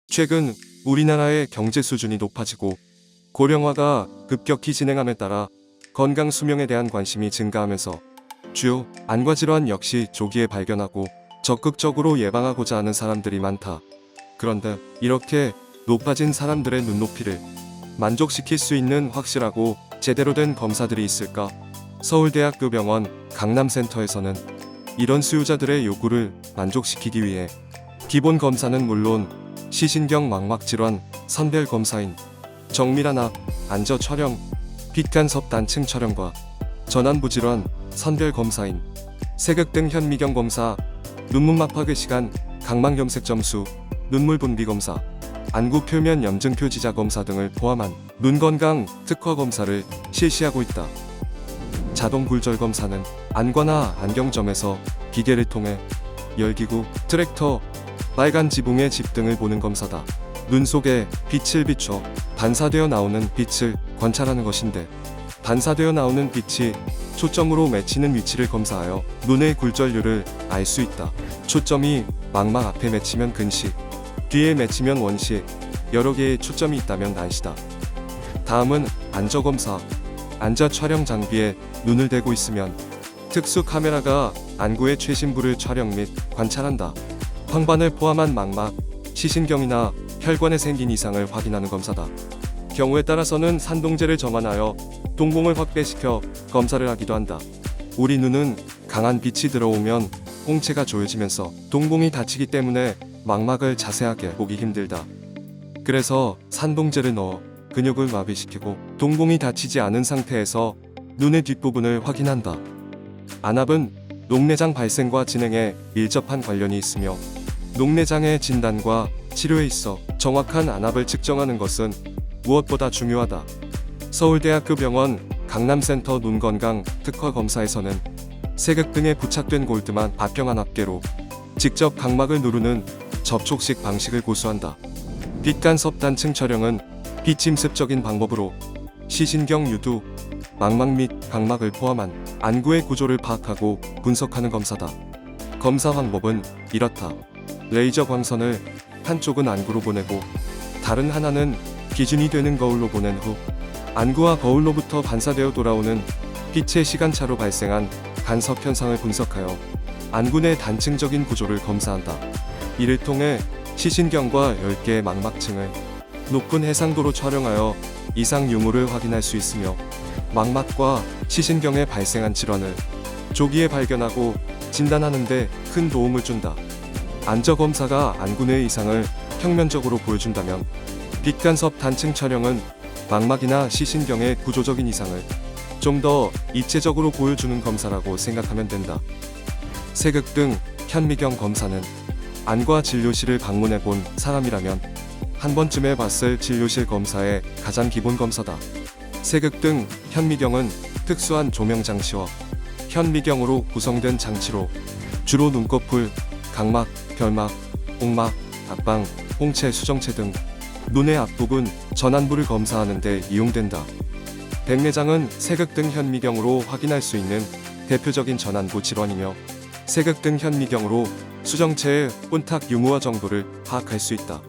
최근 우리나라의 경제 수준이 높아지고 고령화가 급격히 진행함에 따라 건강 수명에 대한 관심이 증가하면서 주요 안과 질환 역시 조기에 발견하고 적극적으로 예방하고자 하는 사람들이 많다. 그런데 이렇게 높아진 사람들의 눈높이를 만족시킬 수 있는 확실하고 제대로 된 검사들이 있을까? 서울대학교 병원 강남센터에서는 이런 수요자들의 요구를 만족시키기 위해 기본 검사는 물론 시신경 망막 질환 선별 검사인 정밀환압, 안저 촬영, 빛간섭 단층 촬영과 전완부 질환 선별 검사인 세극등 현미경 검사, 눈문막 파괴 시간, 각막염색 점수, 눈물 분비 검사, 안구 표면 염증 표지자 검사 등을 포함한 눈 건강 특화 검사를 실시하고 있다. 자동 굴절 검사는 안과나 안경점에서 기계를 통해 열기구, 트랙터, 빨간 지붕의 집 등을 보는 검사다. 눈 속에 빛을 비춰 반사되어 나오는 빛을 관찰하는 것인데, 반사되어 나오는 빛이 초점으로 맺히는 위치를 검사하여 눈의 굴절률을 알 수 있다. 초점이 망막 앞에 맺히면 근시, 뒤에 맺히면 원시, 여러 개의 초점이 있다면 난시다. 다음은 안저 검사. 안저 촬영 장비에 눈을 대고 있으면 특수 카메라가 안구의 최신부를 촬영 및 관찰한다. 황반을 포함한 망막, 시신경이나 혈관에 생긴 이상을 확인하는 검사다. 경우에 따라서는 산동제를 정환하여 동공을 확대시켜 검사를 하기도 한다. 우리 눈은 강한 빛이 들어오면 홍채가 조여지면서 동공이 닫히기 때문에 망막을 자세하게 보기 힘들다. 그래서 산동제를 넣어 근육을 마비시키고 동공이 닫히지 않은 상태에서 눈의 뒷부분을 확인한다. 안압은 녹내장 발생과 진행에 밀접한 관련이 있으며 녹내장의 진단과 치료에 있어 정확한 안압을 측정하는 것은 무엇보다 중요하다. 서울대학교 병원 강남센터 눈건강 특화 검사에서는 세극등에 부착된 골드만 박경한 압계로 직접 각막을 누르는 접촉식 방식을 고수한다. 빛간섭 단층 촬영은 비침습적인 방법으로 시신경 유두, 망막 및 각막을 포함한 안구의 구조를 파악하고 분석하는 검사다. 검사 방법은 이렇다. 레이저 광선을 한쪽은 안구로 보내고 다른 하나는 기준이 되는 거울로 보낸 후 안구와 거울로부터 반사되어 돌아오는 빛의 시간차로 발생한 간섭 현상을 분석하여 안구 내 단층적인 구조를 검사한다. 이를 통해 시신경과 10개의 망막층을 높은 해상도로 촬영하여 이상 유무를 확인할 수 있으며 망막과 시신경에 발생한 질환을 조기에 발견하고 진단하는 데 큰 도움을 준다. 안저 검사가 안구 내 이상을 평면적으로 보여준다면 빛간섭 단층 촬영은 망막이나 시신경의 구조적인 이상을 좀 더 입체적으로 보여주는 검사라고 생각하면 된다. 세극등 현미경 검사는 안과 진료실을 방문해 본 사람이라면 한 번쯤 해봤을 진료실 검사의 가장 기본 검사다. 세극등 현미경은 특수한 조명 장치와 현미경으로 구성된 장치로 주로 눈꺼풀, 각막, 결막, 복막, 앞방, 홍채, 수정체 등 눈의 앞부분, 전완부를 검사하는 데 이용된다. 백내장은 세극등 현미경으로 확인할 수 있는 대표적인 전완부 질환이며 세극등 현미경으로 수정체의 혼탁 유무화 정도를 파악할 수 있다.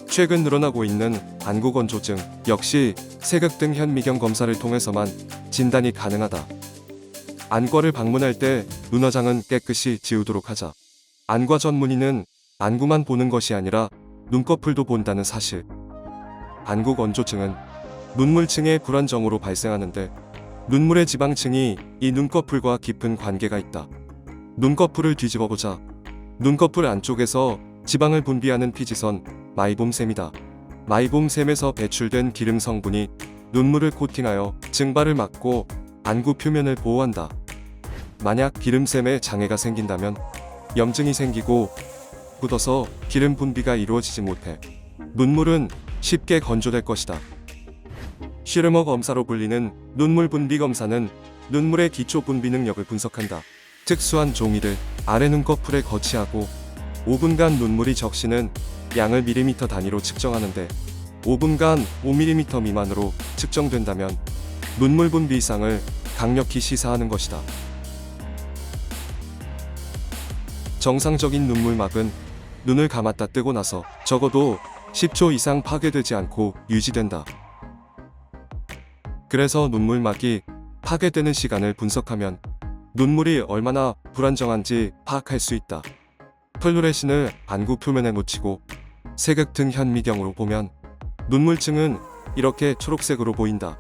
최근 늘어나고 있는 안구 건조증 역시 세극등 현미경 검사를 통해서만 진단이 가능하다. 안과를 방문할 때 눈화장은 깨끗이 지우도록 하자. 안과 전문의는 안구만 보는 것이 아니라 눈꺼풀도 본다는 사실. 안구 건조증은 눈물층의 불안정으로 발생하는데 눈물의 지방층이 이 눈꺼풀과 깊은 관계가 있다. 눈꺼풀을 뒤집어보자. 눈꺼풀 안쪽에서 지방을 분비하는 피지선 마이봄샘이다. 마이봄샘에서 배출된 기름 성분이 눈물을 코팅하여 증발을 막고 안구 표면을 보호한다. 만약 기름샘에 장애가 생긴다면 염증이 생기고 굳어서 기름 분비가 이루어지지 못해 눈물은 쉽게 건조될 것이다. 슈르머 검사로 불리는 눈물 분비 검사는 눈물의 기초 분비 능력을 분석한다. 특수한 종이를 아래 눈꺼풀에 거치하고 5분간 눈물이 적시는 양을 밀리미터 단위로 측정하는데 5분간 5mm 미만으로 측정된다면 눈물 분비 이상을 강력히 시사하는 것이다. 정상적인 눈물막은 눈을 감았다 뜨고 나서 적어도 10초 이상 파괴되지 않고 유지된다. 그래서 눈물막이 파괴되는 시간을 분석하면 눈물이 얼마나 불안정한지 파악할 수 있다. 플루레신을 안구 표면에 묻히고 세극등 현미경으로 보면 눈물층은 이렇게 초록색으로 보인다.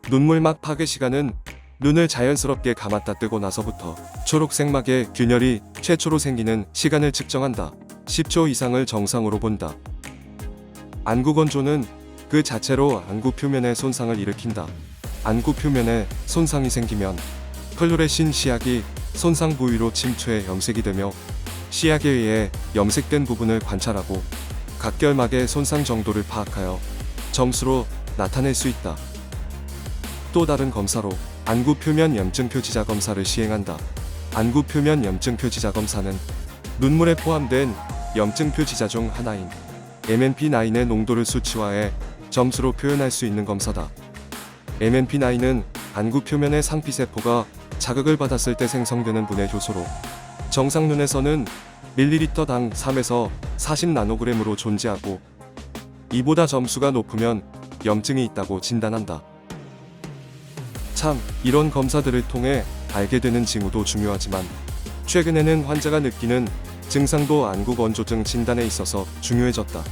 눈물막 파괴 시간은 눈을 자연스럽게 감았다 뜨고 나서부터 초록색 막의 균열이 최초로 생기는 시간을 측정한다. 10초 이상을 정상으로 본다. 안구 건조는 그 자체로 안구 표면에 손상을 일으킨다. 안구 표면에 손상이 생기면 플루레신 시약이 손상 부위로 침투해 염색이 되며 시약에 의해 염색된 부분을 관찰하고 각결막의 손상 정도를 파악하여 점수로 나타낼 수 있다. 또 다른 검사로 안구 표면 염증 표지자 검사를 시행한다. 안구 표면 염증 표지자 검사는 눈물에 포함된 염증 표지자 중 하나인 MMP9의 농도를 수치화해 점수로 표현할 수 있는 검사다. MMP9은 안구 표면의 상피세포가 자극을 받았을 때 생성되는 분해 효소로 정상 눈에서는 밀리리터당 3에서 40나노그램으로 존재하고 이보다 점수가 높으면 염증이 있다고 진단한다. 참, 이런 검사들을 통해 알게 되는 징후도 중요하지만 최근에는 환자가 느끼는 증상도 안구 건조증 진단에 있어서 중요해졌다.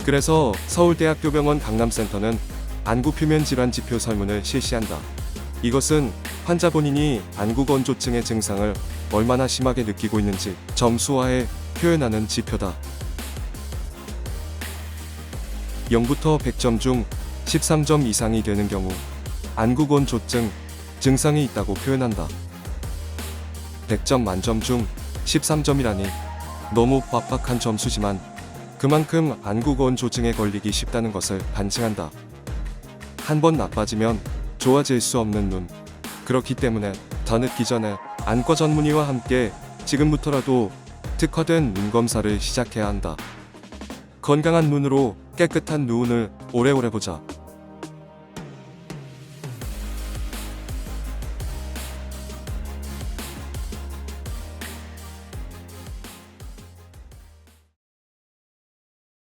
그래서 서울대학교병원 강남센터는 안구 표면 질환 지표 설문을 실시한다. 이것은 환자 본인이 안구 건조증의 증상을 얼마나 심하게 느끼고 있는지 점수화해 표현하는 지표다. 0부터 100점 중 13점 이상이 되는 경우 안구 건조증 증상이 있다고 표현한다. 100점 만점 중 13점이라니 너무 빡빡한 점수지만 그만큼 안구 건조증에 걸리기 쉽다는 것을 반증한다. 한번 나빠지면 좋아질 수 없는 눈. 그렇기 때문에 더 늦기 전에 안과 전문의와 함께 지금부터라도 특화된 눈 검사를 시작해야 한다. 건강한 눈으로 깨끗한 눈을 오래오래 보자.